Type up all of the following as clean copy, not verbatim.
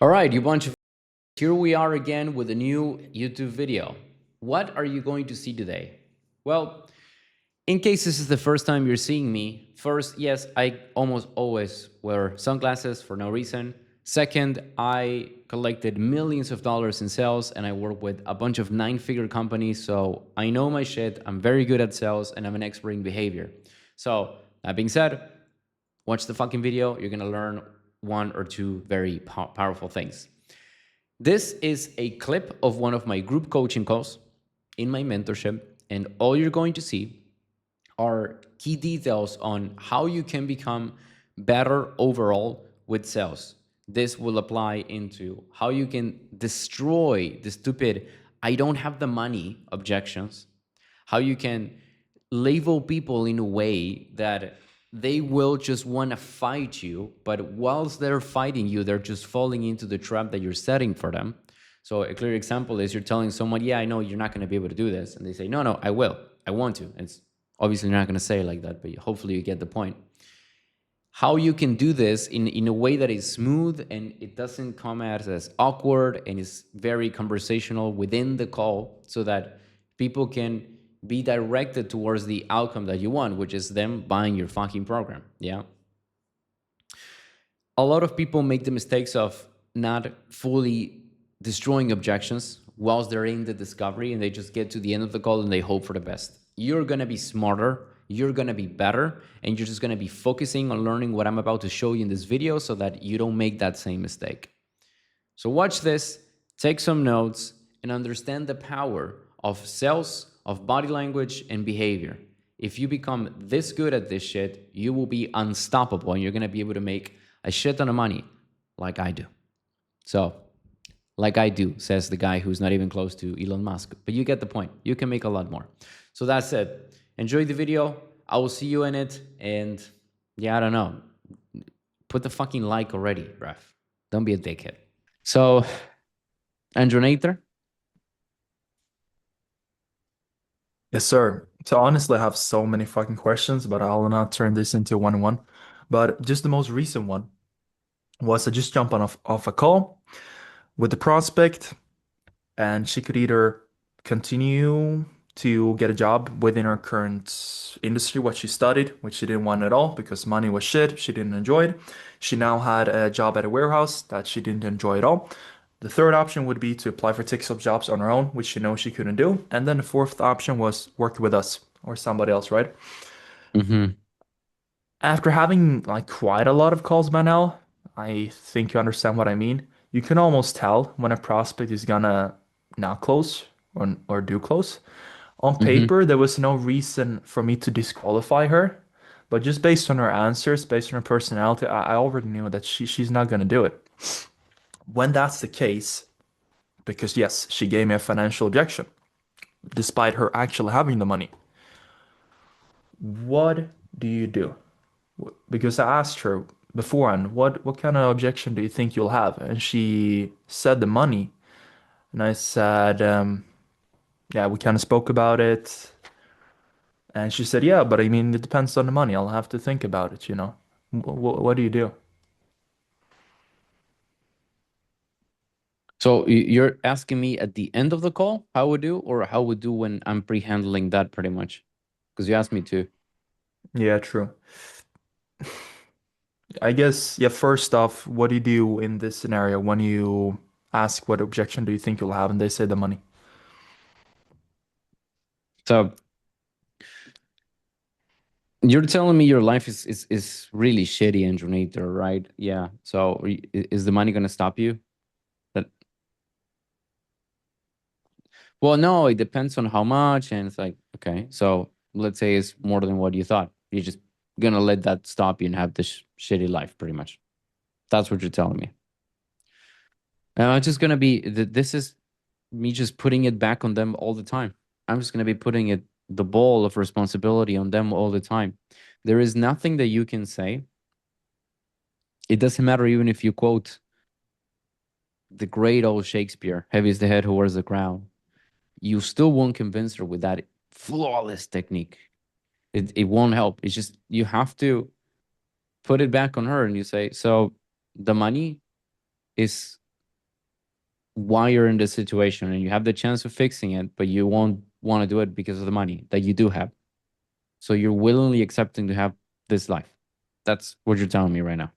All right, you bunch of. Here we are again with a new YouTube video. What are you going to see today? Well, in case this is the first time you're seeing me, first, yes, I almost always wear sunglasses for no reason. Second, I collected millions of dollars in sales and I work with a bunch of nine-figure companies, so I know my shit. I'm very good at sales and I'm an expert in behavior. So, that being said, watch the fucking video. You're gonna learn one or two very powerful things. This is a clip of one of my group coaching calls in my mentorship, and all you're going to see are key details on how you can become better overall with sales. This will apply into how you can destroy the stupid "I don't have the money" objections, how you can label people in a way that they will just want to fight you, but whilst they're fighting you, they're just falling into the trap that you're setting for them. So a clear example is you're telling someone, yeah, I know you're not going to be able to do this. And they say, no, no, I will. I want to. It's obviously not going to say it like that, but hopefully you get the point. How you can do this in a way that is smooth and it doesn't come as awkward and is very conversational within the call so that people can be directed towards the outcome that you want, which is them buying your fucking program. Yeah. A lot of people make the mistakes of not fully destroying objections whilst they're in the discovery and they just get to the end of the call and they hope for the best. You're going to be smarter, you're going to be better, and you're just going to be focusing on learning what I'm about to show you in this video so that you don't make that same mistake. So watch this, take some notes, and understand the power of sales, of body language, and behavior. If you become this good at this shit, you will be unstoppable and you're going to be able to make a shit ton of money like I do. So, like I do, says the guy who's not even close to Elon Musk. But you get the point. You can make a lot more. So that's it. Enjoy the video. I will see you in it. And yeah, I don't know. Put the fucking like already, ref. Don't be a dickhead. So, Andronator, Yes, sir. So honestly, I have so many fucking questions, but I'll not turn this into one-on-one. But just the most recent one was I just jumped on off a call with the prospect, and she could either continue to get a job within her current industry, what she studied, which she didn't want at all because money was shit, she didn't enjoy it. She now had a job at a warehouse that she didn't enjoy at all. The third option would be to apply for TikTok jobs on her own, which she knows she couldn't do. And then the fourth option was work with us or somebody else, right? mm-hmm. After having like quite a lot of calls by now, I think you understand what I mean. You can almost tell when a prospect is gonna not close or do close. On Mm-hmm. paper, there was no reason for me to disqualify her, but just based on her answers, based on her personality, I already knew that she's not gonna do it. When that's the case, because yes, she gave me a financial objection, despite her actually having the money. What do you do? Because I asked her beforehand, what kind of objection do you think you'll have? And she said the money. And I said, yeah, we kind of spoke about it. And she said, yeah, but I mean, it depends on the money. I'll have to think about it, you know. What do you do? So you're asking me at the end of the call how we do, or how we do when I'm pre-handling that pretty much? Because you asked me to. Yeah, true. I guess, yeah, first off, what do you do in this scenario when you ask what objection do you think you'll have and they say the money? So you're telling me your life is really shitty, Andronator, right? Yeah. So is the money gonna stop you? That well, no, it depends on how much, and it's like, okay, so let's say it's more than what you thought. You're just gonna let that stop you and have this shitty life, pretty much. That's what you're telling me. And I'm just gonna be. This is me just putting it back on them all the time. I'm just gonna be putting it the ball of responsibility on them all the time. There is nothing that you can say. It doesn't matter even if you quote the great old Shakespeare, "Heavy is the head who wears the crown." You still won't convince her with that flawless technique. It won't help. It's just you have to put it back on her and you say, so the money is why you're in this situation and you have the chance of fixing it, but you won't want to do it because of the money that you do have. So you're willingly accepting to have this life. That's what you're telling me right now.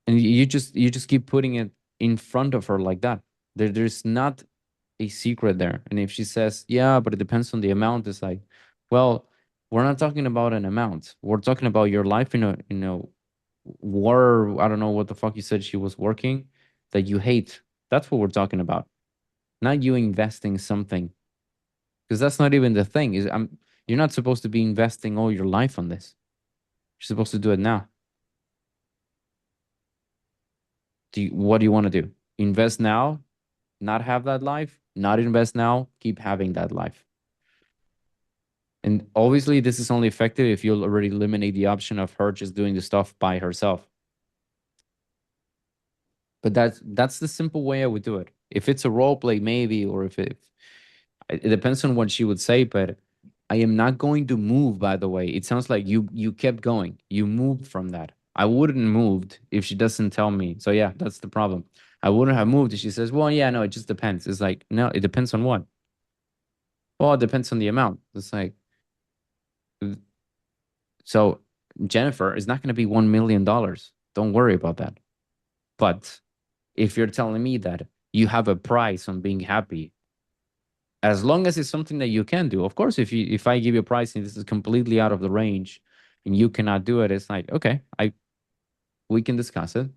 And you just keep putting it in front of her like that. There's not a secret there. And if she says, yeah, but it depends on the amount, it's like, well, we're not talking about an amount. We're talking about your life in a war. I don't know what the fuck you said she was working that you hate. That's what we're talking about. Not you investing something. Because that's not even the thing. Is you're not supposed to be investing all your life on this. You're supposed to do it now. What do you want to do? Invest now, not have that life, not invest now, keep having that life. And obviously, this is only effective if you already eliminate the option of her just doing the stuff by herself. But that's the simple way I would do it. If it's a role play, maybe, or if it depends on what she would say. But I am not going to move. By the way, it sounds like you kept going. You moved from that. I wouldn't moved if she doesn't tell me. So yeah, that's the problem. I wouldn't have moved if she says, "Well, yeah, no, it just depends." It's like, no, it depends on what? Well, it depends on the amount. It's like, so Jennifer is not going to be $1 million. Don't worry about that. But if you're telling me that you have a price on being happy, as long as it's something that you can do, of course, if I give you a price and this is completely out of the range and you cannot do it, it's like, okay, we can discuss it.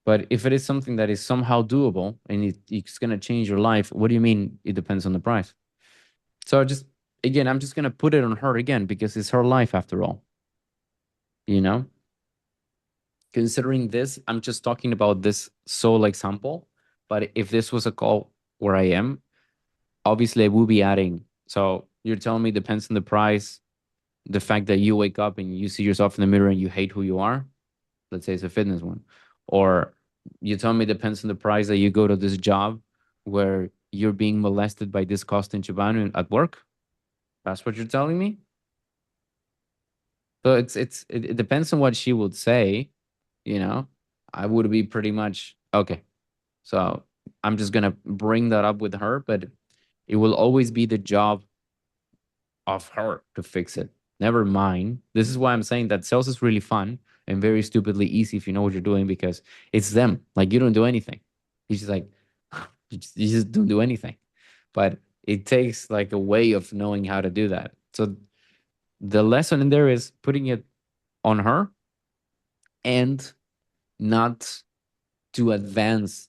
But if it is something that is somehow doable and it's going to change your life, what do you mean it depends on the price? So just again, I'm just going to put it on her again because it's her life after all. You know, considering this, I'm just talking about this sole example. But if this was a call where I am, obviously I will be adding. So you're telling me depends on the price, the fact that you wake up and you see yourself in the mirror and you hate who you are. Let's say it's a fitness one. Or you tell me depends on the price that you go to this job where you're being molested by this Costa in Chibano at work. That's what you're telling me? So it depends on what she would say, you know. I would be pretty much okay. So I'm just gonna bring that up with her, but it will always be the job of her to fix it. Never mind. This is why I'm saying that sales is really fun and very stupidly easy if you know what you're doing because it's them. Like you don't do anything. It's just like you just don't do anything. But it takes like a way of knowing how to do that. So the lesson in there is putting it on her and not to advance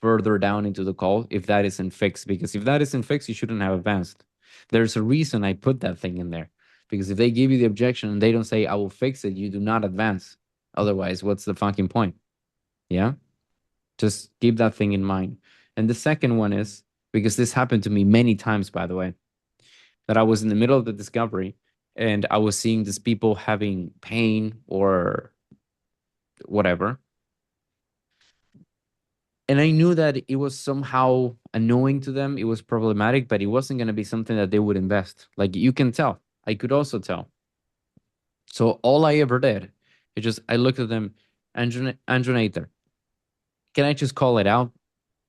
further down into the call if that isn't fixed. Because if that isn't fixed, you shouldn't have advanced. There's a reason I put that thing in there. Because if they give you the objection and they don't say, I will fix it, you do not advance. Otherwise, what's the fucking point? Yeah? Just keep that thing in mind. And the second one is because this happened to me many times, by the way, that I was in the middle of the discovery and I was seeing these people having pain or whatever. And I knew that it was somehow annoying to them. It was problematic, but it wasn't going to be something that they would invest. Like you can tell. I could also tell. So all I ever did is just I looked at them, Andronator. Can I just call it out?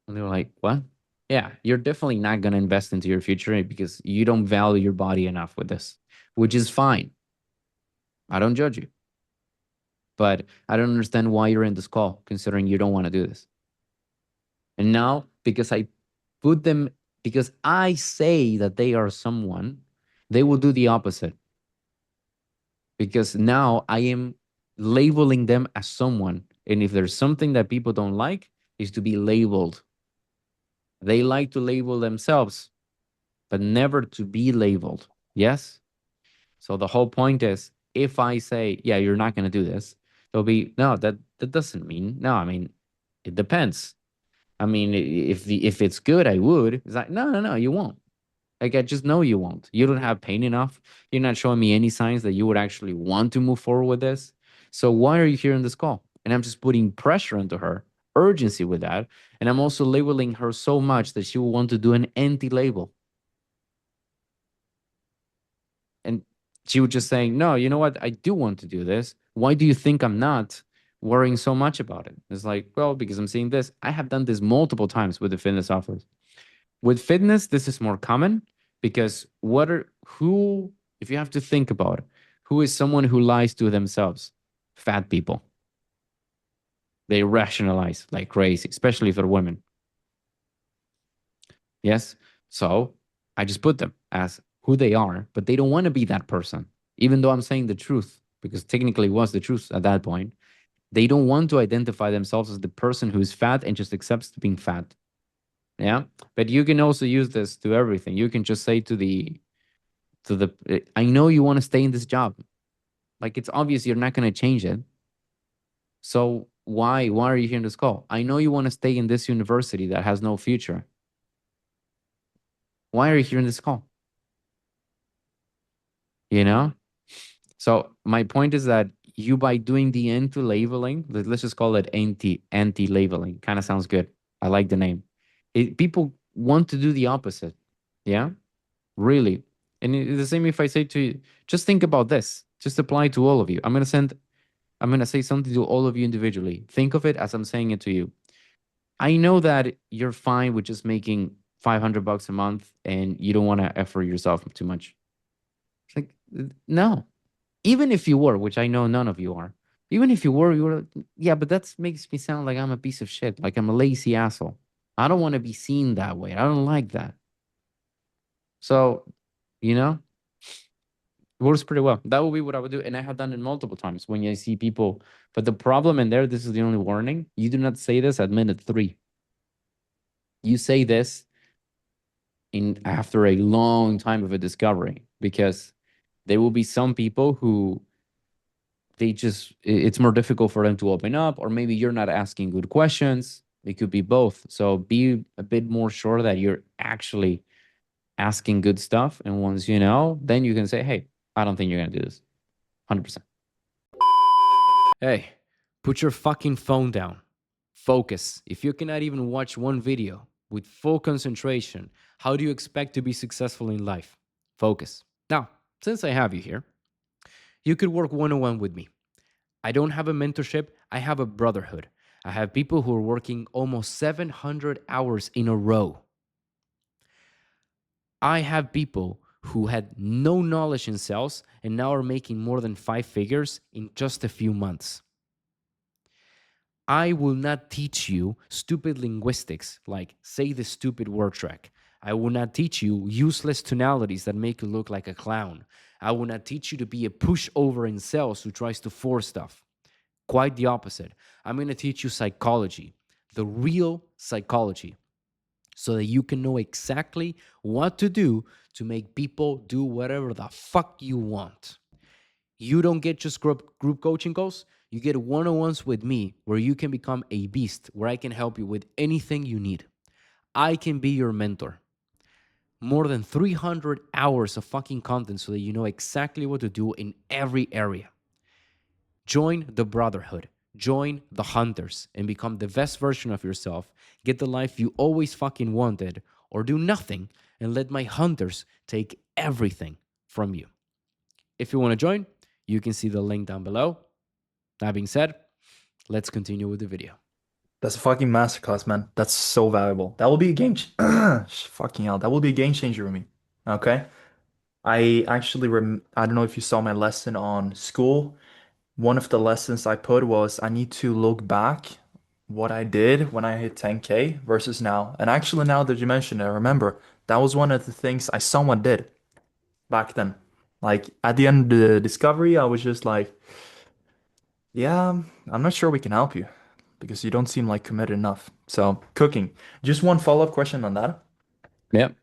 And they were like, what? Yeah, you're definitely not going to invest into your future because you don't value your body enough with this, which is fine. I don't judge you. But I don't understand why you're in this call, considering you don't want to do this. And now, because I put them, because I say that they are someone, they will do the opposite. Because now I am labeling them as someone. And if there's something that people don't like, is to be labeled. They like to label themselves, but never to be labeled. Yes? So the whole point is if I say, yeah, you're not going to do this, they'll be, no, that doesn't mean, no, I mean, it depends. I mean, if it's good, I would. It's like, no, no, no, you won't. Like, I just know you won't. You don't have pain enough. You're not showing me any signs that you would actually want to move forward with this. So why are you here in this call? And I'm just putting pressure onto her, urgency with that. And I'm also labeling her so much that she will want to do an anti-label. And she would just saying, no, you know what? I do want to do this. Why do you think I'm not? worrying so much about it? It's like, well, because I'm seeing this. I have done this multiple times with the fitness offers. With fitness, this is more common because who, if you have to think about it, who is someone who lies to themselves? Fat people. They rationalize like crazy, especially for women. Yes. So I just put them as who they are, but they don't want to be that person, even though I'm saying the truth, because technically it was the truth at that point. They don't want to identify themselves as the person who's fat and just accepts being fat. Yeah. But you can also use this to everything. You can just say I know you want to stay in this job. Like it's obvious you're not going to change it. So why are you here in this call? I know you want to stay in this university that has no future. Why are you here in this call? You know? So my point is that you, by doing the anti-labeling, let's just call it anti-labeling. Kind of sounds good. I like the name. People want to do the opposite. Yeah, really. And it's the same if I say to you, just think about this. Just apply to all of you. I'm gonna say something to all of you individually. Think of it as I'm saying it to you. I know that you're fine with just making $500 a month and you don't want to effort yourself too much. It's like, no, even if you were, which I know none of you are, even if you were, yeah, but that makes me sound like I'm a piece of shit, like I'm a lazy asshole. I don't want to be seen that way. I don't like that. So, you know, it works pretty well. That would be what I would do. And I have done it multiple times when I see people. But the problem in there, this is the only warning. You do not say this at minute 3. You say this in after a long time of a discovery, because there will be some people who it's more difficult for them to open up, or maybe you're not asking good questions. It could be both. So be a bit more sure that you're actually asking good stuff. And once you know, then you can say, hey, I don't think you're going to do this. 100%. Hey, put your fucking phone down. Focus. If you cannot even watch one video with full concentration, how do you expect to be successful in life? Focus. Now, since I have you here, you could work one on one with me. I don't have a mentorship, I have a brotherhood. I have people who are working almost 700 hours in a row. I have people who had no knowledge in sales and now are making more than 5 figures in just a few months. I will not teach you stupid linguistics like say the stupid word track. I will not teach you useless tonalities that make you look like a clown. I will not teach you to be a pushover in sales who tries to force stuff. Quite the opposite. I'm going to teach you psychology, the real psychology, so that you can know exactly what to do to make people do whatever the fuck you want. You don't get just group coaching calls. You get one-on-ones with me where you can become a beast, where I can help you with anything you need. I can be your mentor. More than 300 hours of fucking content so that you know exactly what to do in every area. Join the brotherhood. Join the hunters and become the best version of yourself. Get the life you always fucking wanted, or do nothing and let my hunters take everything from you. If you want to join, you can see the link down below. That being said, let's continue with the video. That's a fucking masterclass, man. That's so valuable. That will be a fucking hell. That will be a game changer for me. Okay. I don't know if you saw my lesson on school. One of the lessons I put was I need to look back what I did when I hit 10K versus now. And actually, now that you mention it, I remember that was one of the things I somewhat did back then. Like at the end of the discovery, I was just like, yeah, I'm not sure we can help you because you don't seem like committed enough. So, cooking. Just one follow-up question on that. Yep.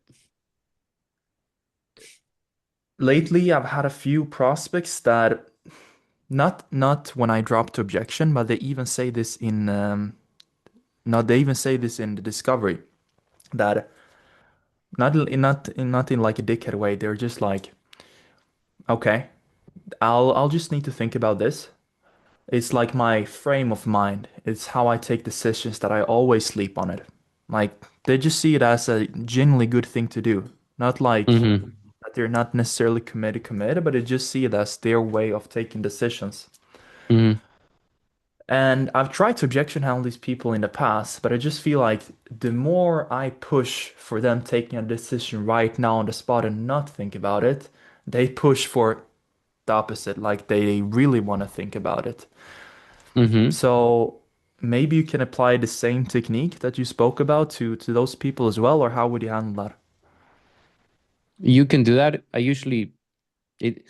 Lately, I've had a few prospects that not when I dropped objection, but they even say this in not they even say this in the discovery that not in like a dickhead way. They're just like, okay, I'll just need to think about this. It's like my frame of mind. It's how I take decisions that I always sleep on it. Like they just see it as a genuinely good thing to do. Not like Mm-hmm. that they're not necessarily committed, but they just see it as their way of taking decisions. Mm-hmm. And I've tried to objection handle these people in the past, but I just feel like the more I push for them taking a decision right now on the spot and not think about it, they push for the opposite, like they really want to think about it. Hmm. So maybe you can apply the same technique that you spoke about to those people as well, or how would you handle that? You can do that. I usually it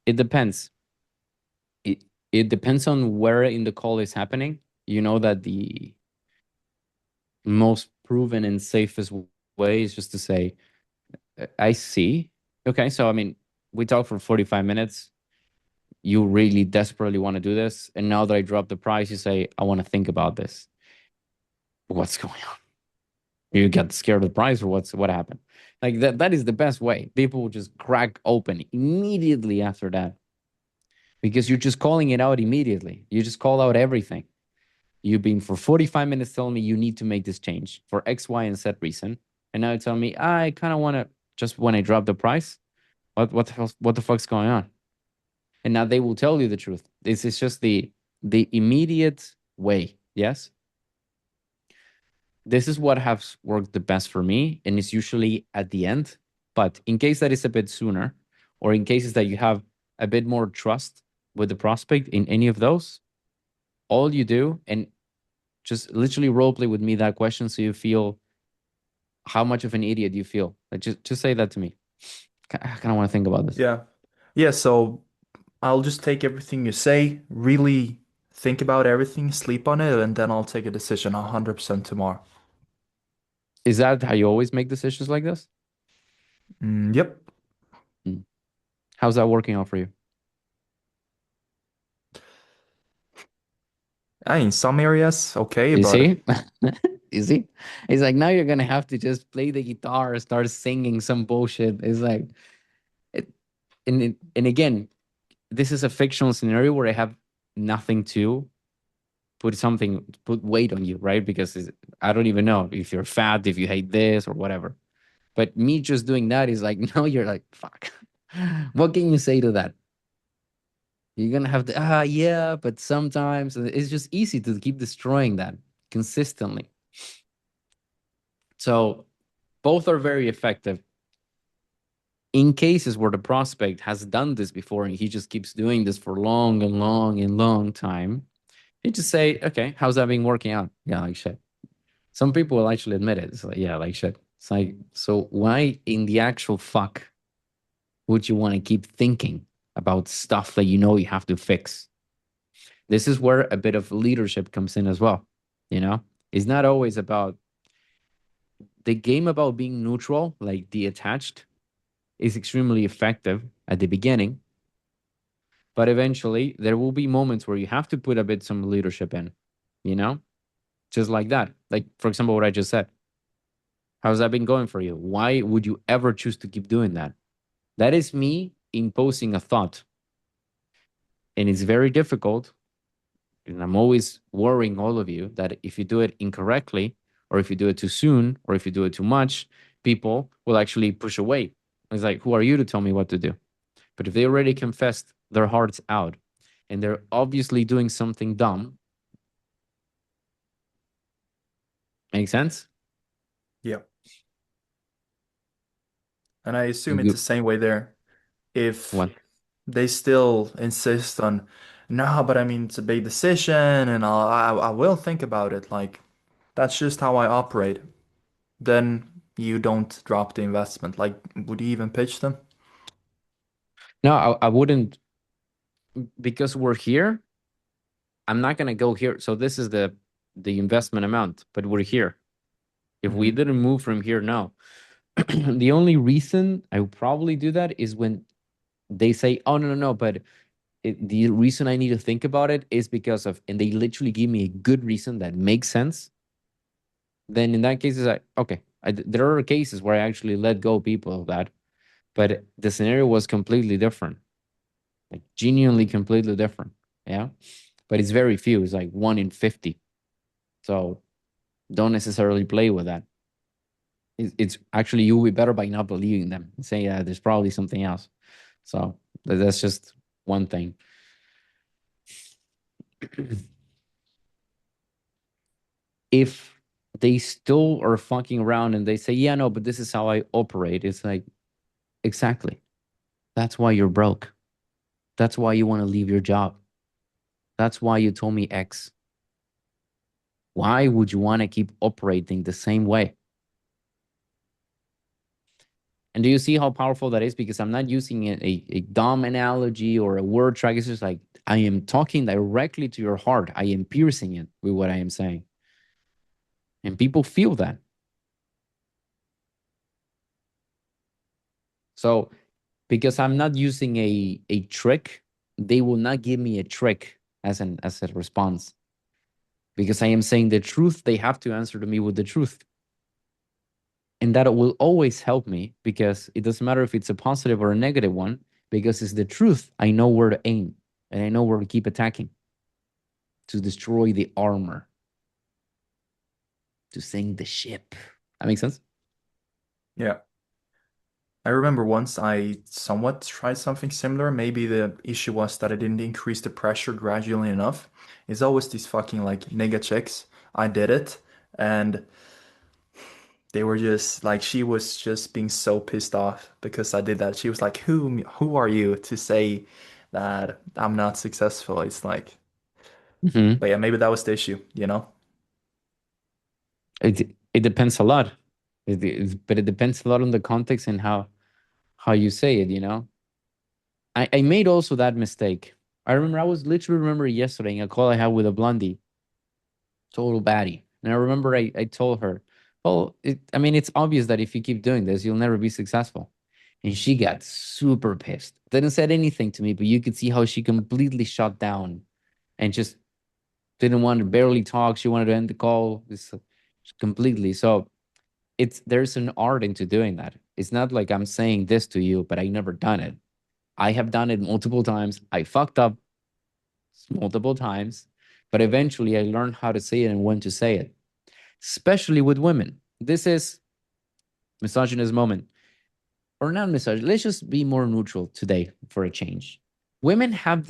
it depends. It it depends on where in the call is happening. You know that the most proven and safest way is just to say, I see. Okay, so I mean, we talked for 45 minutes. You really desperately want to do this. And now that I dropped the price, you say, I want to think about this. What's going on? You get scared of the price or what happened? Like that is the best way. People will just crack open immediately after that because you're just calling it out immediately. You just call out everything. You've been for 45 minutes telling me you need to make this change for X, Y, and Z reason. And now you tell me, I kind of want to just when I drop the price, what the fuck's going on? And now they will tell you the truth. This is just the immediate way. Yes. This is what has worked the best for me, and it's usually at the end. But in case that is a bit sooner, or in cases that you have a bit more trust with the prospect in any of those, all you do and just literally role play with me that question so you feel how much of an idiot you feel. Like just say that to me. I kind of want to think about this. Yeah. Yeah, so I'll just take everything you say, really think about everything, sleep on it, and then I'll take a decision 100% tomorrow. Is that how you always make decisions like this? Yep. Mm. How's that working out for you? In some areas, okay, You but see? You see? It's like now you're gonna have to just play the guitar, start singing some bullshit. It's like it, and again, this is a fictional scenario where I have nothing to put weight on you, right? Because I don't even know if you're fat, if you hate this or whatever. But me just doing that is like now you're like fuck. What can you say to that? You're gonna have to yeah, but sometimes it's just easy to keep destroying that consistently. So both are very effective in cases where the prospect has done this before and he just keeps doing this for long and long and long time. You just say, okay, how's that been working out? Yeah, like shit. Some people will actually admit it. It's like, yeah, like shit. It's like, so why in the actual fuck would you want to keep thinking about stuff that you know you have to fix? This is where a bit of leadership comes in as well. You know, it's not always about the game about being neutral, like detached, is extremely effective at the beginning, but eventually there will be moments where you have to put a bit some leadership in, you know, just like that. Like, for example, what I just said. How's that been going for you? Why would you ever choose to keep doing that? That is me imposing a thought. And it's very difficult. And I'm always worrying all of you that if you do it incorrectly, or if you do it too soon, or if you do it too much, people will actually push away. It's like, who are you to tell me what to do? But if they already confessed their hearts out and they're obviously doing something dumb, makes sense? yeah. And I assume it's the You, same way there. If what? they still insist on, no, but I mean, it's a big decision and I will think about it. Like, that's just how I operate. Then you don't drop the investment. Like, would you even pitch them? No, I wouldn't because we're here. I'm not gonna go here. So this is the investment amount, but we're here. If we Hmm. didn't move from here now, the only reason I would probably do that is when they say, "Oh no, but the reason I need to think about it is because of," and they literally give me a good reason that makes sense. Then in that case, it's like, okay, there are cases where I actually let go people of that, but the scenario was completely different, like genuinely completely different. Yeah, but it's very few. It's like 1 in 50. So don't necessarily play with that. It's actually you will be better by not believing them and saying, yeah, there's probably something else. So that's just one thing. if they still are fucking around and they say, yeah, no, but this is how I operate, it's like, exactly. That's why you're broke. That's why you want to leave your job. That's why you told me X. Why would you want to keep operating the same way? And do you see how powerful that is? Because I'm not using a dumb analogy or a word track. It's just like I am talking directly to your heart. I am piercing it with what I am saying. And people feel that. So because I'm not using a trick, they will not give me a trick as a response. Because I am saying the truth, they have to answer to me with the truth. And that will always help me because it doesn't matter if it's a positive or a negative one, because it's the truth. I know where to aim and I know where to keep attacking to destroy the armor, to sink the ship. That makes sense? Yeah. I remember once I somewhat tried something similar. Maybe the issue was that I didn't increase the pressure gradually enough. It's always these fucking like nigga chicks. I did it, and they were just like, she was just being so pissed off because I did that. She was like, who are you to say that I'm not successful? It's like, Mm-hmm. but yeah, maybe that was the issue, you know? It depends a lot, but it depends a lot on the context and how you say it. I made also that mistake. I remember I was literally remember yesterday in a call I had with a blondie, total baddie. And I remember I told her, well, I mean, it's obvious that if you keep doing this, you'll never be successful. And she got super pissed. Didn't said anything to me, but you could see how she completely shut down and just didn't want to barely talk. She wanted to end the call completely. So there's an art into doing that. It's not like I'm saying this to you, but I never done it. I have done it multiple times. I fucked up multiple times, but eventually I learned how to say it and when to say it, especially with women. This is misogynist moment, or not misogynist. Let's just be more neutral today for a change. Women have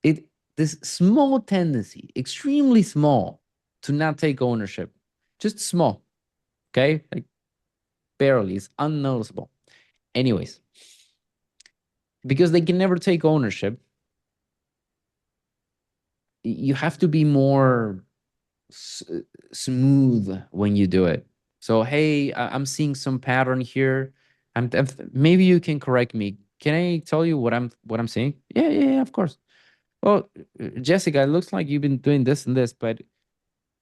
it this small tendency, extremely small, to not take ownership. Just small, okay? Like barely, it's unnoticeable. Anyways, because they can never take ownership, you have to be more s- smooth when you do it. So, hey, I'm seeing some pattern here. Maybe you can correct me. Can I tell you what I'm seeing? Yeah, yeah, yeah, of course. Well, Jessica, it looks like you've been doing this and this, but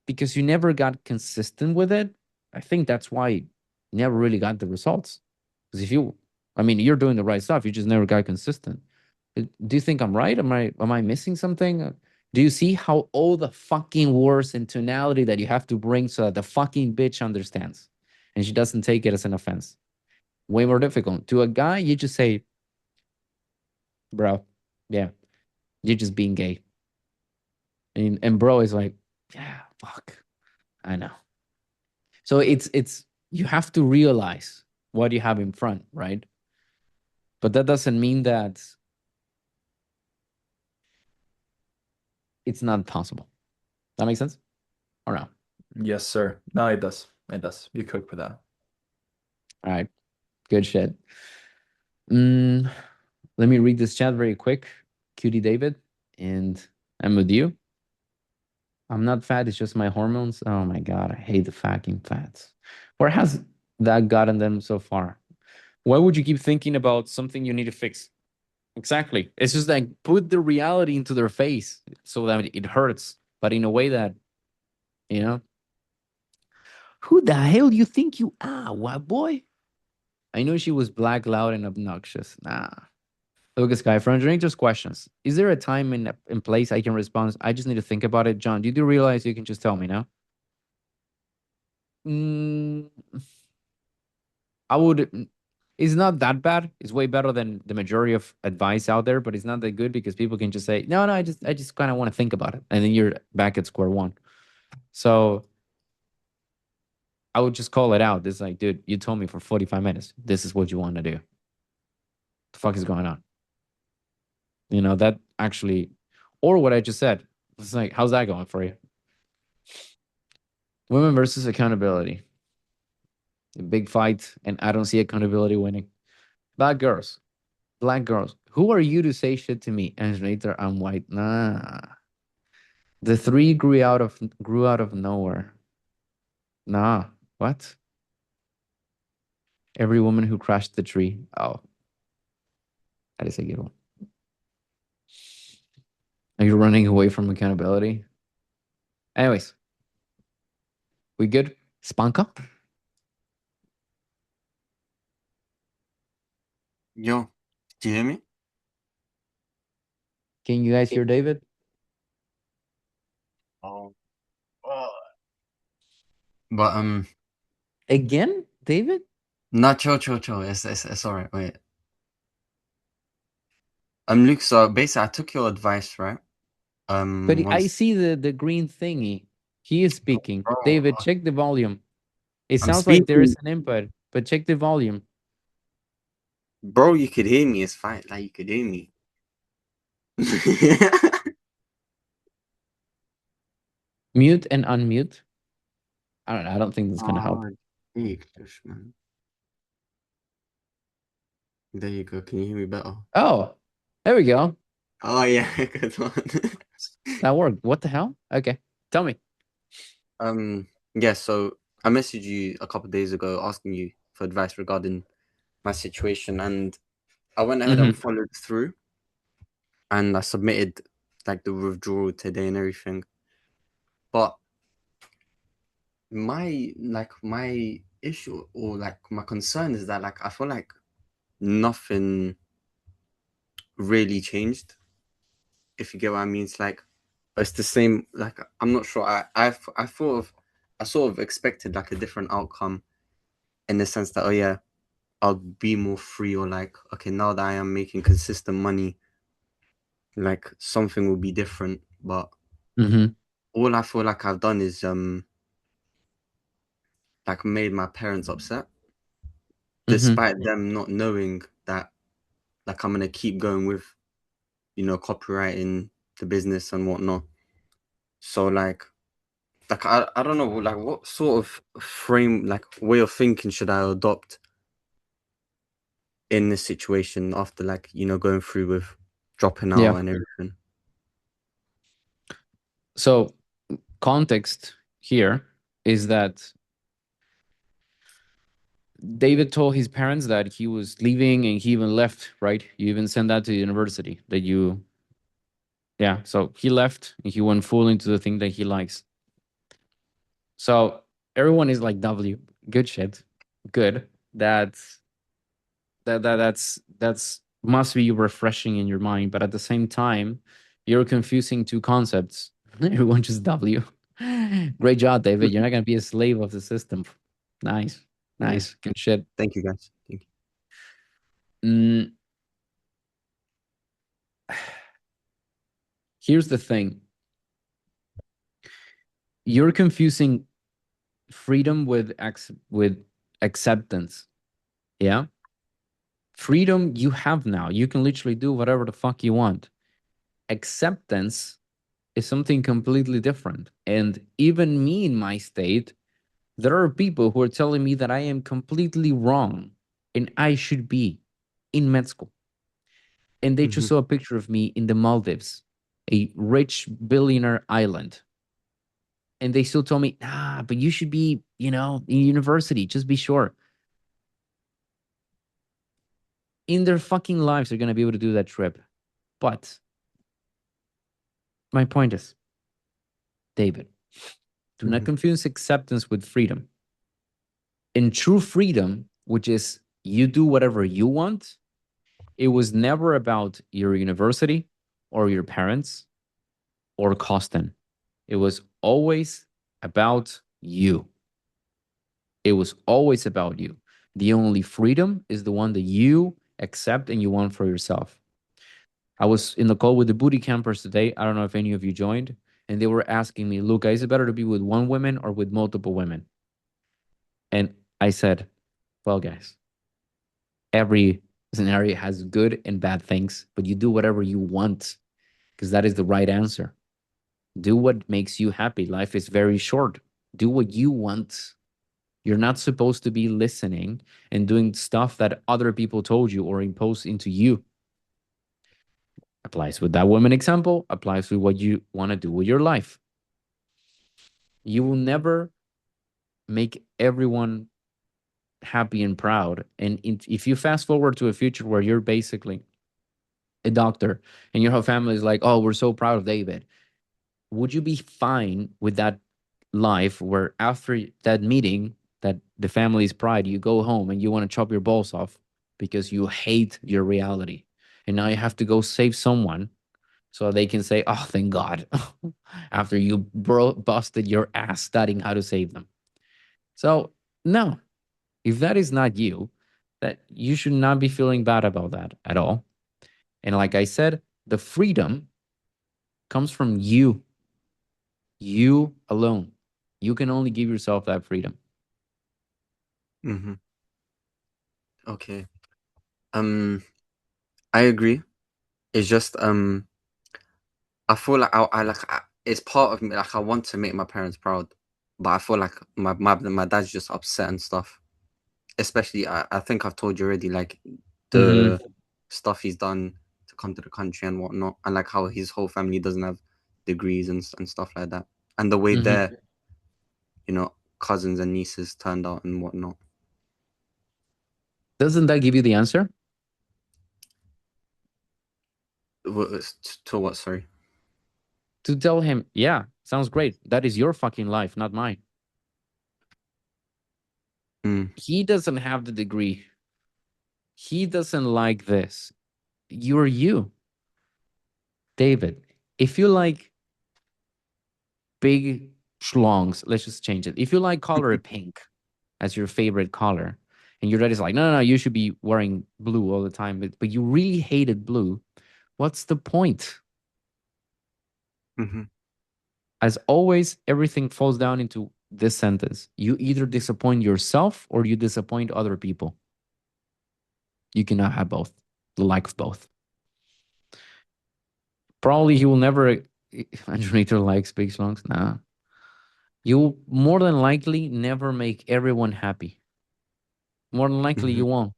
because you never got consistent with it, I think that's why you never really got the results. Because I mean, you're doing the right stuff. You just never got consistent. Do you think I'm right? Am I missing something? Do you see how all the fucking words and tonality that you have to bring so that the fucking bitch understands and she doesn't take it as an offense? Way more difficult. To a guy, you just say, bro, yeah, you're just being gay. And bro is like, yeah, fuck, I know. So it's you have to realize what you have in front, right? But that doesn't mean that it's not possible. That makes sense? Or no? Yes, sir. No, it does. It does. You cook with that. All right. Good shit. Mm, let me read this chat very quick. Cutie David, and I'm with you. I'm not fat, it's just my hormones. Oh my God, I hate the fucking fats. Where has that gotten them so far? Why would you keep thinking about something you need to fix? Exactly. It's just like put the reality into their face so that it hurts, but in a way that, you know, who the hell you think you are, what boy? I know she was black, loud, and obnoxious. Nah. Lucas Guy, from just questions. Is there a time in place I can respond? I just need to think about it. John, do you realize you can just tell me now? Mm, I would. It's not that bad. It's way better than the majority of advice out there, but it's not that good because people can just say, "No, no, I just kind of want to think about it," and then you're back at square one. So I would just call it out. It's like, dude, you told me for 45 minutes. This is what you want to do. The fuck is going on? That actually, or what I just said. It's like, how's that going for you? Women versus accountability. A big fight, and I don't see accountability winning. Black girls. Black girls. Who are you to say shit to me? And later I'm white. Nah. The three grew out of nowhere. Nah. What? Every woman who crashed the tree. Oh, that is a good one. Are you running away from accountability? Anyways, we good? Spanka? Yo, do you hear me? Can you guys hear David? Oh. But Again, David? no, chill. It's all right. Wait. Luke. So basically, I took your advice, right? But I Once, see the green thingy. He is speaking. bro, David, check the volume. It I'm sounds like there is speaking, an input, but check the volume. bro. You could hear me. It's fine. Like you could hear me. Mute and unmute. I don't know. I don't think that's gonna help. Oh, Jesus, man. There you go. Can you hear me better? Oh, there we go. Oh yeah, good one. That worked. What the hell? Okay. Tell me. Yeah. So I messaged you a couple of days ago asking you for advice regarding my situation, and I went ahead and followed through, and I submitted like the withdrawal today and everything. But my issue or like my concern is that like I feel like nothing really changed. If you get what I mean, it's like it's the same. Like I'm not sure. I sort of expected like a different outcome in the sense that, oh yeah, I'll be more free, or like, okay, now that I am making consistent money, like something will be different. But Mm-hmm. all I feel like I've done is like made my parents upset, Mm-hmm. despite them not knowing that like I'm gonna keep going with, copywriting the business and whatnot. So like I don't know, like what sort of frame, like way of thinking should I adopt in this situation after like, going through with dropping out Yeah. and everything. So context here is that David told his parents that he was leaving and he even left, right? You even sent that to the university that you, yeah. So he left and he went full into the thing that he likes. So everyone is like, W, good shit. Good. That's must be refreshing in your mind. But at the same time, you're confusing two concepts. Everyone just W. Great job, David. You're not gonna be a slave of the system. Nice. Yeah. Nice. Good shit. Thank you guys. Thank you. Mm, here's the thing. You're confusing freedom with acceptance. Yeah. Freedom you have now. You can literally do whatever the fuck you want. Acceptance is something completely different. And even me in my state, there are people who are telling me that I am completely wrong and I should be in med school. And they just saw a picture of me in the Maldives, a rich billionaire island. And they still told me, nah, but you should be, in university. Just be sure. In their fucking lives, they're going to be able to do that trip. But my point is, David, do not confuse acceptance with freedom. In true freedom, which is you do whatever you want, it was never about your university or your parents or Costin. It was always about you. It was always about you. The only freedom is the one that you accept and you want for yourself. I was in the call with the booty campers today. I don't know if any of you joined, and they were asking me, Luca, is it better to be with one woman or with multiple women? And I said, well, guys, every scenario has good and bad things, but you do whatever you want because that is the right answer. Do what makes you happy. Life is very short. Do what you want. You're not supposed to be listening and doing stuff that other people told you or imposed into you. Applies with that woman example, applies with what you want to do with your life. You will never make everyone happy and proud. And if you fast forward to a future where you're basically a doctor and your whole family is like, oh, we're so proud of David, would you be fine with that life where after that meeting, that the family's pride, you go home and you want to chop your balls off because you hate your reality, and now you have to go save someone so they can say, oh, thank God, after you busted your ass studying how to save them. So no, if that is not you, that you should not be feeling bad about that at all. And like I said, the freedom comes from you alone. You can only give yourself that freedom. Mm-hmm. Okay. I agree. It's just I feel like it's part of me. Like I want to make my parents proud, but I feel like my dad's just upset and stuff. Especially, I think I've told you already, like the stuff he's done to come to the country and whatnot, and like how his whole family doesn't have degrees and stuff like that, and the way their cousins and nieces turned out and whatnot. Doesn't that give you the answer? To what? Sorry. To tell him, yeah, sounds great. That is your fucking life, not mine. He doesn't have the degree. He doesn't like this. You're you. David, if you like big schlongs, let's just change it. If you like color pink as your favorite color, and your dad is like, no, you should be wearing blue all the time, but you really hated blue, what's the point? Mm-hmm. As always, everything falls down into this sentence. You either disappoint yourself or you disappoint other people. You cannot have both, the like of both. Probably he will never, Andrew likes big songs. Nah. You more than likely never make everyone happy. More than likely you won't.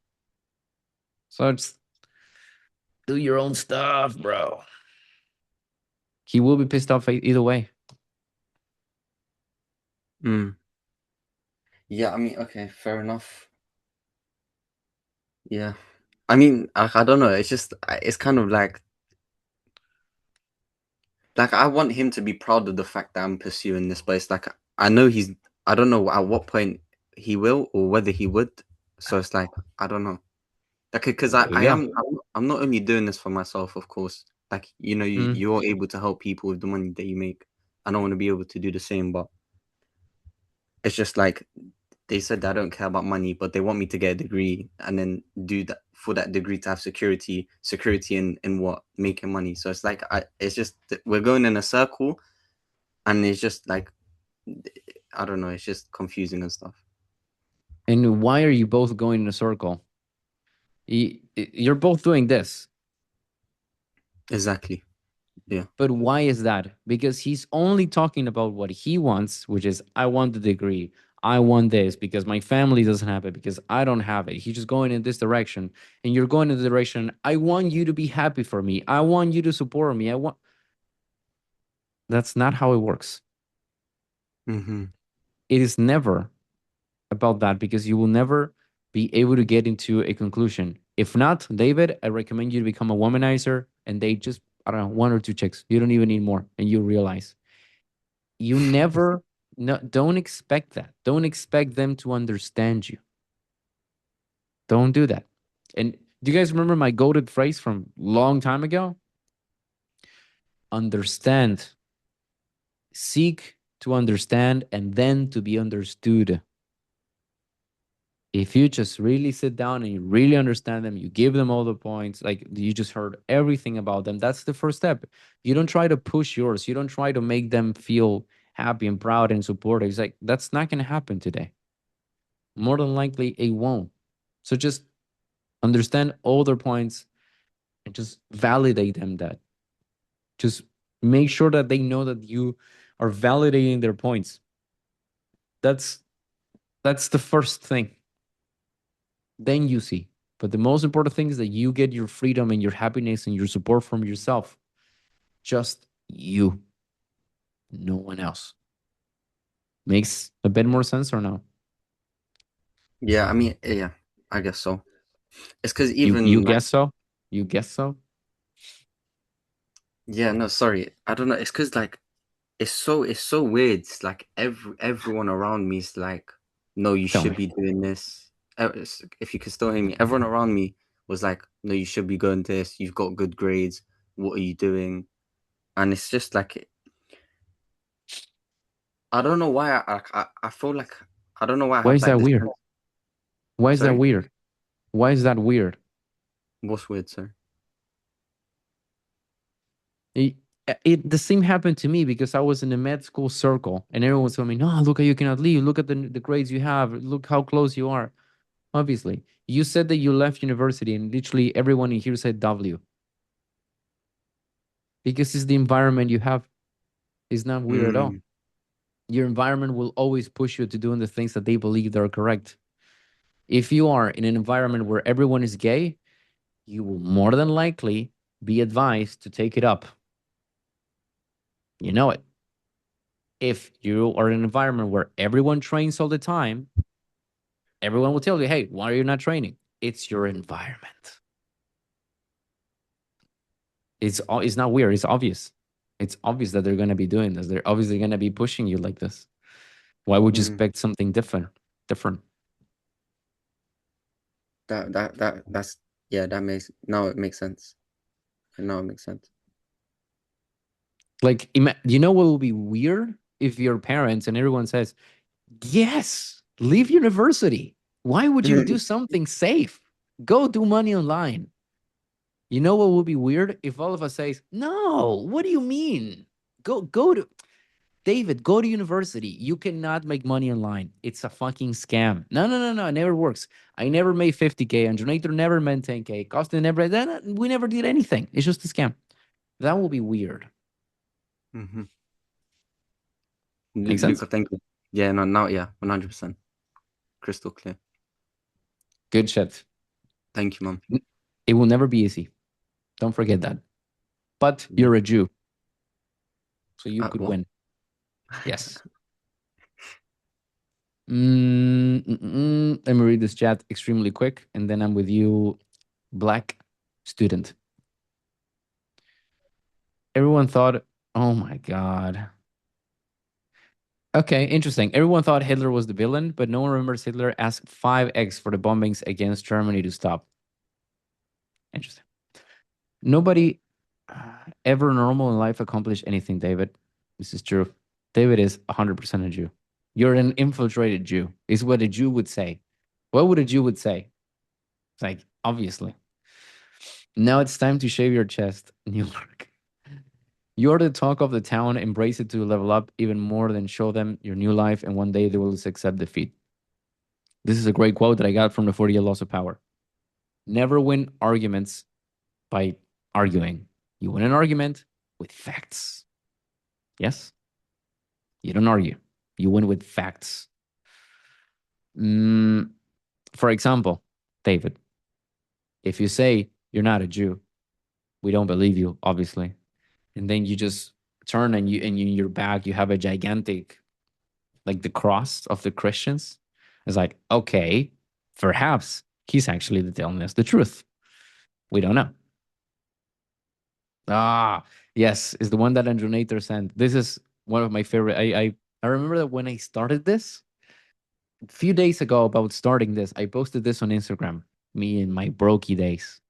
So it's do your own stuff, bro. He will be pissed off either way. Yeah, I mean, okay, fair enough. Yeah, I mean, I don't know. It's kind of like I want him to be proud of the fact that I'm pursuing this, but it's like I don't know at what point he will or whether he would. So it's like I don't know. Like because I'm not only doing this for myself, of course. Like you're able to help people with the money that you make. I don't want to be able to do the same, but it's just like they said I don't care about money, but they want me to get a degree and then do that for that degree to have security in what making money. So it's like it's just we're going in a circle, and it's just like I don't know. It's just confusing and stuff. And why are you both going in a circle? You're both doing this. Exactly. Yeah. But why is that? Because he's only talking about what he wants, which is I want the degree. I want this because my family doesn't have it, because I don't have it. He's just going in this direction. And you're going in the direction, I want you to be happy for me. I want you to support me. That's not how it works. Mm-hmm. It is never about that, because you will never be able to get into a conclusion. If not, David, I recommend you to become a womanizer and date just, I don't know, 1 or 2 chicks. You don't even need more. And you realize you never, no, don't expect that. Don't expect them to understand you. Don't do that. And do you guys remember my goated phrase from long time ago? Understand. Seek to understand and then to be understood. If you just really sit down and you really understand them, you give them all the points, like you just heard everything about them, that's the first step. You don't try to push yours. You don't try to make them feel happy and proud and supported. It's like, that's not going to happen today. More than likely, it won't. So just understand all their points and just validate them that. Just make sure that they know that you are validating their points. That's the first thing. Then you see. But the most important thing is that you get your freedom and your happiness and your support from yourself. Just you, no one else. Makes a bit more sense or no? Yeah, I mean, yeah, I guess so. It's because You even like, guess so? You guess so? yeah, no, sorry, I don't know. It's because like it's so weird. It's like everyone around me is like, no, you Tell should me. be doing this. If you can still hear me, everyone around me was like, no, you should be going to this. You've got good grades. What are you doing? And it's just like, I don't know why I feel like I don't know why I Why have is like that this. weird? Why is that Sorry, weird? Why is that weird? what's weird, sir? It, the same happened to me because I was in a med school circle and everyone was telling me, no, look, you cannot leave. Look at the grades you have. Look how close you are. Obviously, you said that you left university and literally everyone in here said W because it's the environment you have. It's not weird at all. Mm, Your environment will always push you to doing the things that they believe are correct. If you are in an environment where everyone is gay, you will more than likely be advised to take it up. You know it. If you are in an environment where everyone trains all the time, everyone will tell you, hey, why are you not training? It's your environment. It's not weird. It's obvious. It's obvious that they're going to be doing this. They're obviously going to be pushing you like this. Why would you mm. expect something different? Different. That's yeah. That makes now it makes sense. Now it makes sense. Like, you know what will be weird if your parents and everyone says, yes, leave university. Why would you do something safe? Go do money online. You know what would be weird if all of us says, no, what do you mean? Go to David, go to university. You cannot make money online. It's a fucking scam. No, no, no, no. It never works. I never made 50K. Andronator never made 10K. Costa never, we never did anything. It's just a scam. That will be weird. Mm-hmm. Make sense? Luca, thank you. Yeah, no, now, yeah, 100%. Crystal clear. Good shit. Thank you, mom. It will never be easy. Don't forget that. But Yeah. you're a Jew. So you could What? win. Yes. Let me read this chat extremely quick, and then I'm with you, black student. Everyone thought, oh my God. Okay, interesting. Everyone thought Hitler was the villain, but no one remembers Hitler asked 5x for the bombings against Germany to stop. Interesting. Nobody ever normal in life accomplished anything, David. This is true. David is 100% a Jew. You're an infiltrated Jew, is what a Jew would say. What would a Jew would say? It's like, obviously. Now it's time to shave your chest, New York. You're the talk of the town. Embrace it to level up even more than show them your new life, and one day they will accept defeat. This is a great quote that I got from the 48 Laws of Power. Never win arguments by arguing. You win an argument with facts. Yes? You don't argue. You win with facts. For example, David, if you say you're not a Jew, we don't believe you, obviously. And then you just turn and in your back you have a gigantic, like the cross of the Christians. It's like, okay, perhaps he's actually telling us the truth. We don't know. Ah, yes, is the one that Andronator sent. This is one of my favorite. I remember that when I started this a few days ago about starting this, I posted this on Instagram. Me in my brokey days.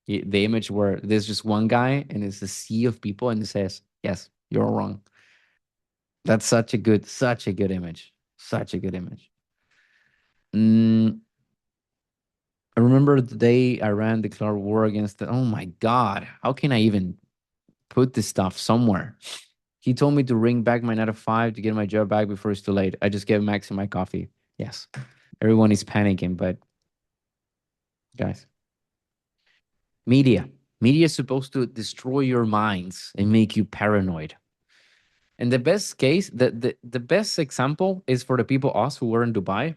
The image where there's just one guy and it's a sea of people and it says, "Yes, you're wrong." That's such a good image. Such a good image. Mm, I remember the day Iran declared war against the. Oh my God, how can I even put this stuff somewhere? He told me to ring back my 9 to 5 to get my job back before it's too late. I just gave Max my coffee. Yes. Everyone is panicking, but guys, media. Media is supposed to destroy your minds and make you paranoid. And the best case, the best example is for the people us who were in Dubai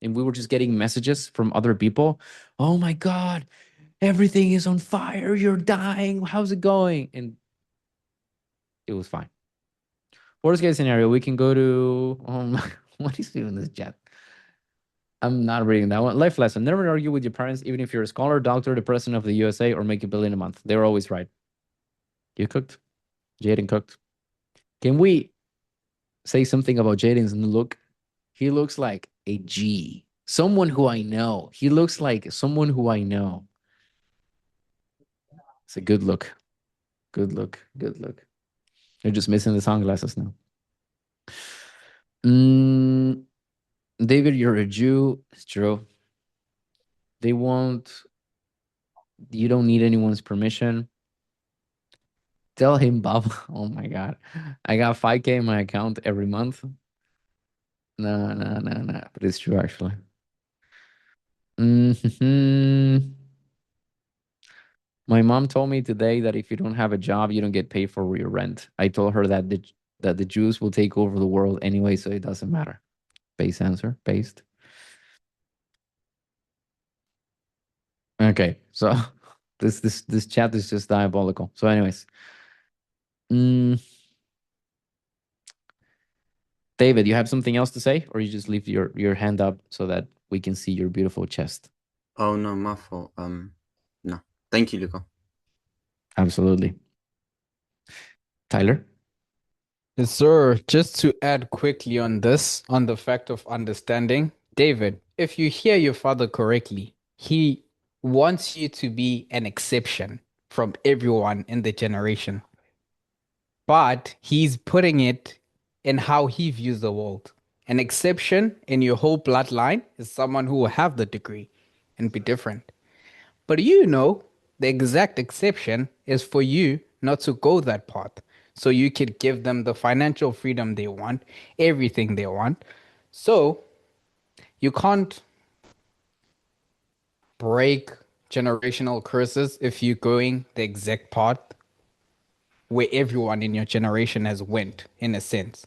and we were just getting messages from other people. Oh my God, everything is on fire. You're dying. How's it going? And it was fine. Worst case scenario, we can go to what is doing this chat? I'm not reading that one. Life lesson. Never argue with your parents, even if you're a scholar, doctor, the president of the USA, or make $1 billion a month. They're always right. You cooked? Jaden cooked. Can we say something about Jaden's new look? He looks like a G. Someone who I know. He looks like someone who I know. It's a good look. Good look. Good look. You're just missing the sunglasses now. David, you're a Jew. It's true. They won't. You don't need anyone's permission. Tell him, Bob. Oh my God. I got 5K in my account every month. No. But it's true, actually. My mom told me today that if you don't have a job, you don't get paid for your rent. I told her that the Jews will take over the world anyway, so it doesn't matter. Base answer, based. Okay, so this chat is just diabolical. So, anyways, David, you have something else to say, or you just leave your hand up so that we can see your beautiful chest? Oh no, my fault. No. Thank you, Luca. Absolutely. Tyler? Yes, sir. Just to add quickly on this, on the fact of understanding, David, if you hear your father correctly, he wants you to be an exception from everyone in the generation. But he's putting it in how he views the world. An exception in your whole bloodline is someone who will have the degree and be different. But you know, the exact exception is for you not to go that path. So you could give them the financial freedom they want, everything they want. So you can't break generational curses if you're going the exact path where everyone in your generation has went, in a sense.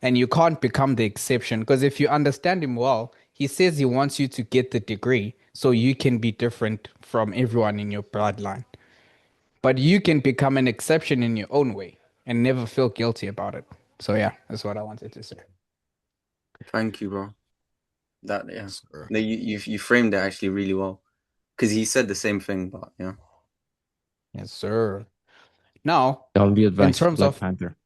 And you can't become the exception because if you understand him well, he says he wants you to get the degree so you can be different from everyone in your bloodline. But you can become an exception in your own way and never feel guilty about it. So yeah, that's what I wanted to say. Thank you, bro. That yeah. Sir. No, you framed it actually really well. Because he said the same thing, but yeah. Yes, sir. Now, I'll be advised. terms Black of- Panther.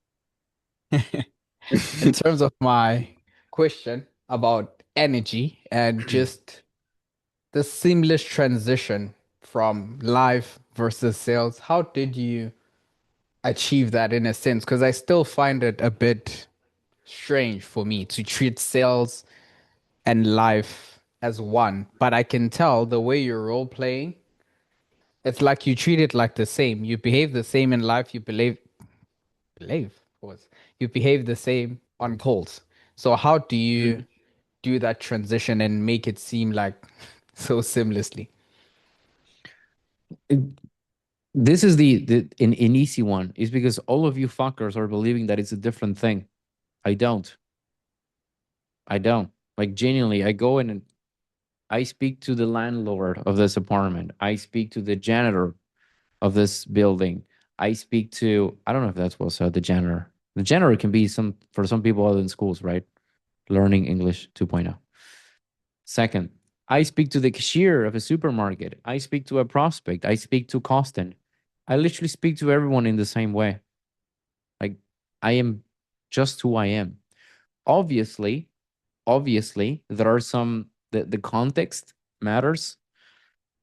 in terms of my question about energy and just the seamless transition from live versus sales, how did you achieve that in a sense? Because I still find it a bit strange for me to treat sales and life as one, but I can tell the way you're role playing, it's like you treat it like the same. You behave the same in life, you you behave the same on calls. So how do you do that transition and make it seem like so seamlessly? This is an easy one. Is because all of you fuckers are believing that it's a different thing. I don't. Like, genuinely, I go in and I speak to the landlord of this apartment. I speak to the janitor of this building. I speak to, I don't know if that's what's the janitor. The janitor can be for some people other than schools, right? Learning English 2.0. Second, I speak to the cashier of a supermarket. I speak to a prospect. I speak to Costin. I literally speak to everyone in the same way. Like, I am just who I am. Obviously, there are the context matters.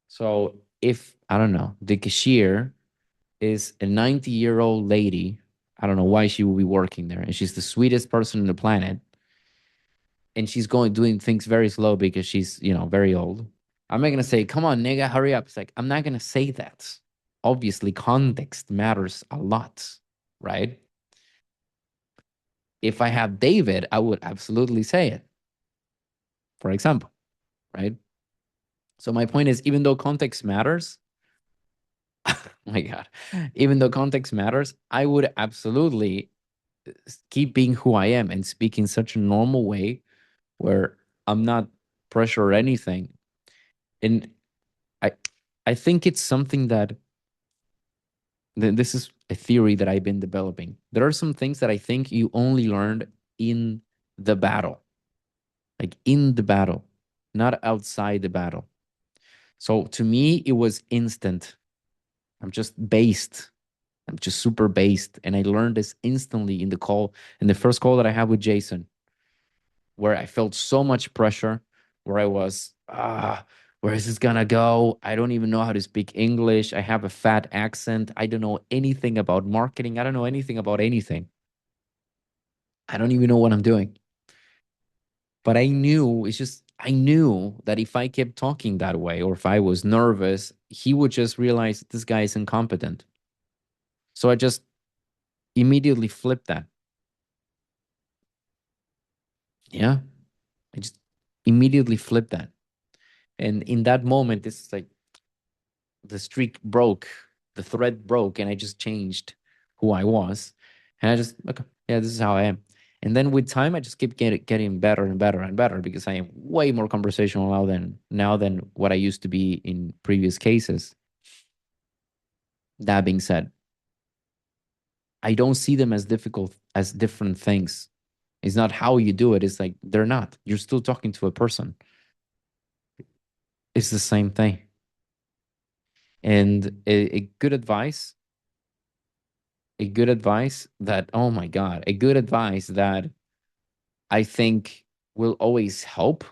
So if, I don't know, the cashier is a 90-year-old lady, I don't know why she will be working there, and she's the sweetest person on the planet, and she's doing things very slow because she's, very old. I'm not gonna say, come on, nigga, hurry up. It's like, I'm not gonna say that. Obviously, context matters a lot, right? If I have David, I would absolutely say it, for example, right? So my point is, even though context matters, oh my God, even though context matters, I would absolutely keep being who I am and speak in such a normal way where I'm not pressure or anything. And I I think it's something that this is a theory that I've been developing. There are some things that I think you only learned in the battle, like in the battle, not outside the battle. So to me, it was instant. I'm just based. I'm just super based. And I learned this instantly in the call, in the first call that I had with Jason, where I felt so much pressure, where I was, where is this gonna go? I don't even know how to speak English. I have a fat accent. I don't know anything about marketing. I don't know anything about anything. I don't even know what I'm doing. But I knew, I knew that if I kept talking that way, or if I was nervous, he would just realize this guy is incompetent. So I just immediately flipped that. Yeah. I just immediately flipped that. And in that moment, it's like the streak broke, the thread broke, and I just changed who I was. And I just, okay, yeah, this is how I am. And then with time, I just keep getting better and better and better because I am way more conversational now than what I used to be in previous cases. That being said, I don't see them as difficult as different things. It's not how you do it. It's like they're not. You're still talking to a person. It's the same thing. And a good advice that, oh my God, a good advice that I think will always help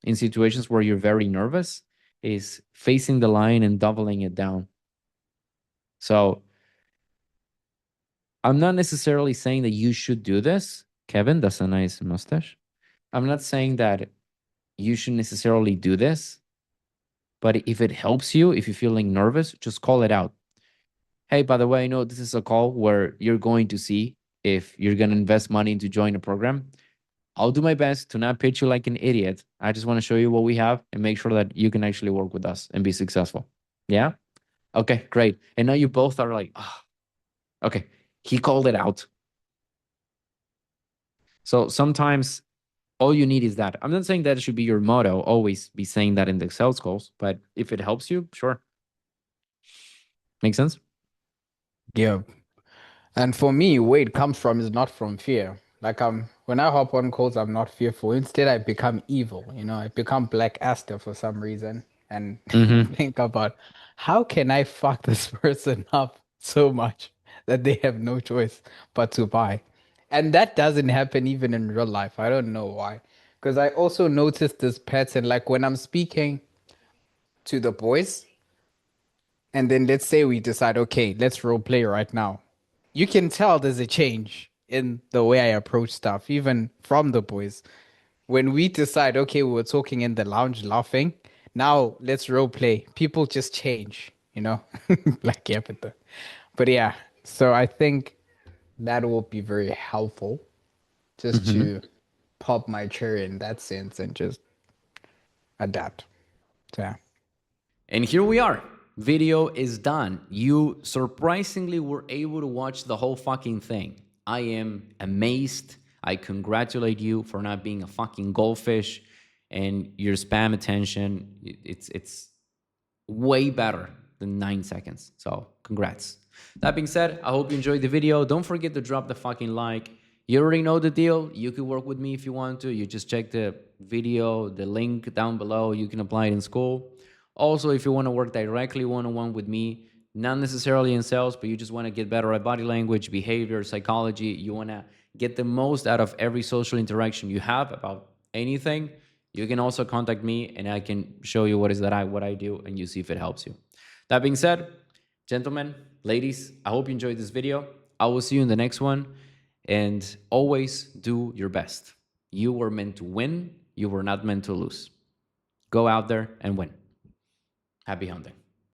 in situations where you're very nervous is facing the line and doubling it down. So I'm not necessarily saying that you should do this. Kevin, that's a nice mustache. I'm not saying that you should necessarily do this, but if it helps you, if you're feeling nervous, just call it out. Hey, by the way, I know this is a call where you're going to see if you're going to invest money to join a program. I'll do my best to not pitch you like an idiot. I just want to show you what we have and make sure that you can actually work with us and be successful. Yeah? Okay, great. And now you both are like, oh, okay, he called it out. So sometimes all you need is that. I'm not saying that it should be your motto, always be saying that in the sales calls, but if it helps you, sure. Make sense? Yeah. And for me, where it comes from is not from fear. Like when I hop on calls, I'm not fearful. Instead, I become evil. I become Black Aster for some reason, and Mm-hmm. think about how can I fuck this person up so much that they have no choice but to buy. And that doesn't happen even in real life. I don't know why. Because I also noticed this pattern, like when I'm speaking to the boys, and then let's say we decide, okay, let's role play right now. You can tell there's a change in the way I approach stuff, even from the boys. When we decide, okay, we were talking in the lounge laughing, now let's role play. People just change, like yeah, but yeah. So I think that will be very helpful just Mm-hmm. to pop my cherry in that sense and just adapt. So yeah. And here we are. Video is done. You surprisingly were able to watch the whole fucking thing. I am amazed. I congratulate you for not being a fucking goldfish and your spam attention. It's way better than 9 seconds. So congrats. That being said, I hope you enjoyed the video. Don't forget to drop the fucking like. You already know the deal. You can work with me if you want to. You just check the video, the link down below. You can apply it in school. Also, if you want to work directly one-on-one with me, not necessarily in sales, but you just want to get better at body language, behavior, psychology, you want to get the most out of every social interaction you have about anything, you can also contact me and I can show you what I do and you see if it helps you. That being said, gentlemen, ladies, I hope you enjoyed this video. I will see you in the next one and always do your best. You were meant to win. You were not meant to lose. Go out there and win. Happy hunting.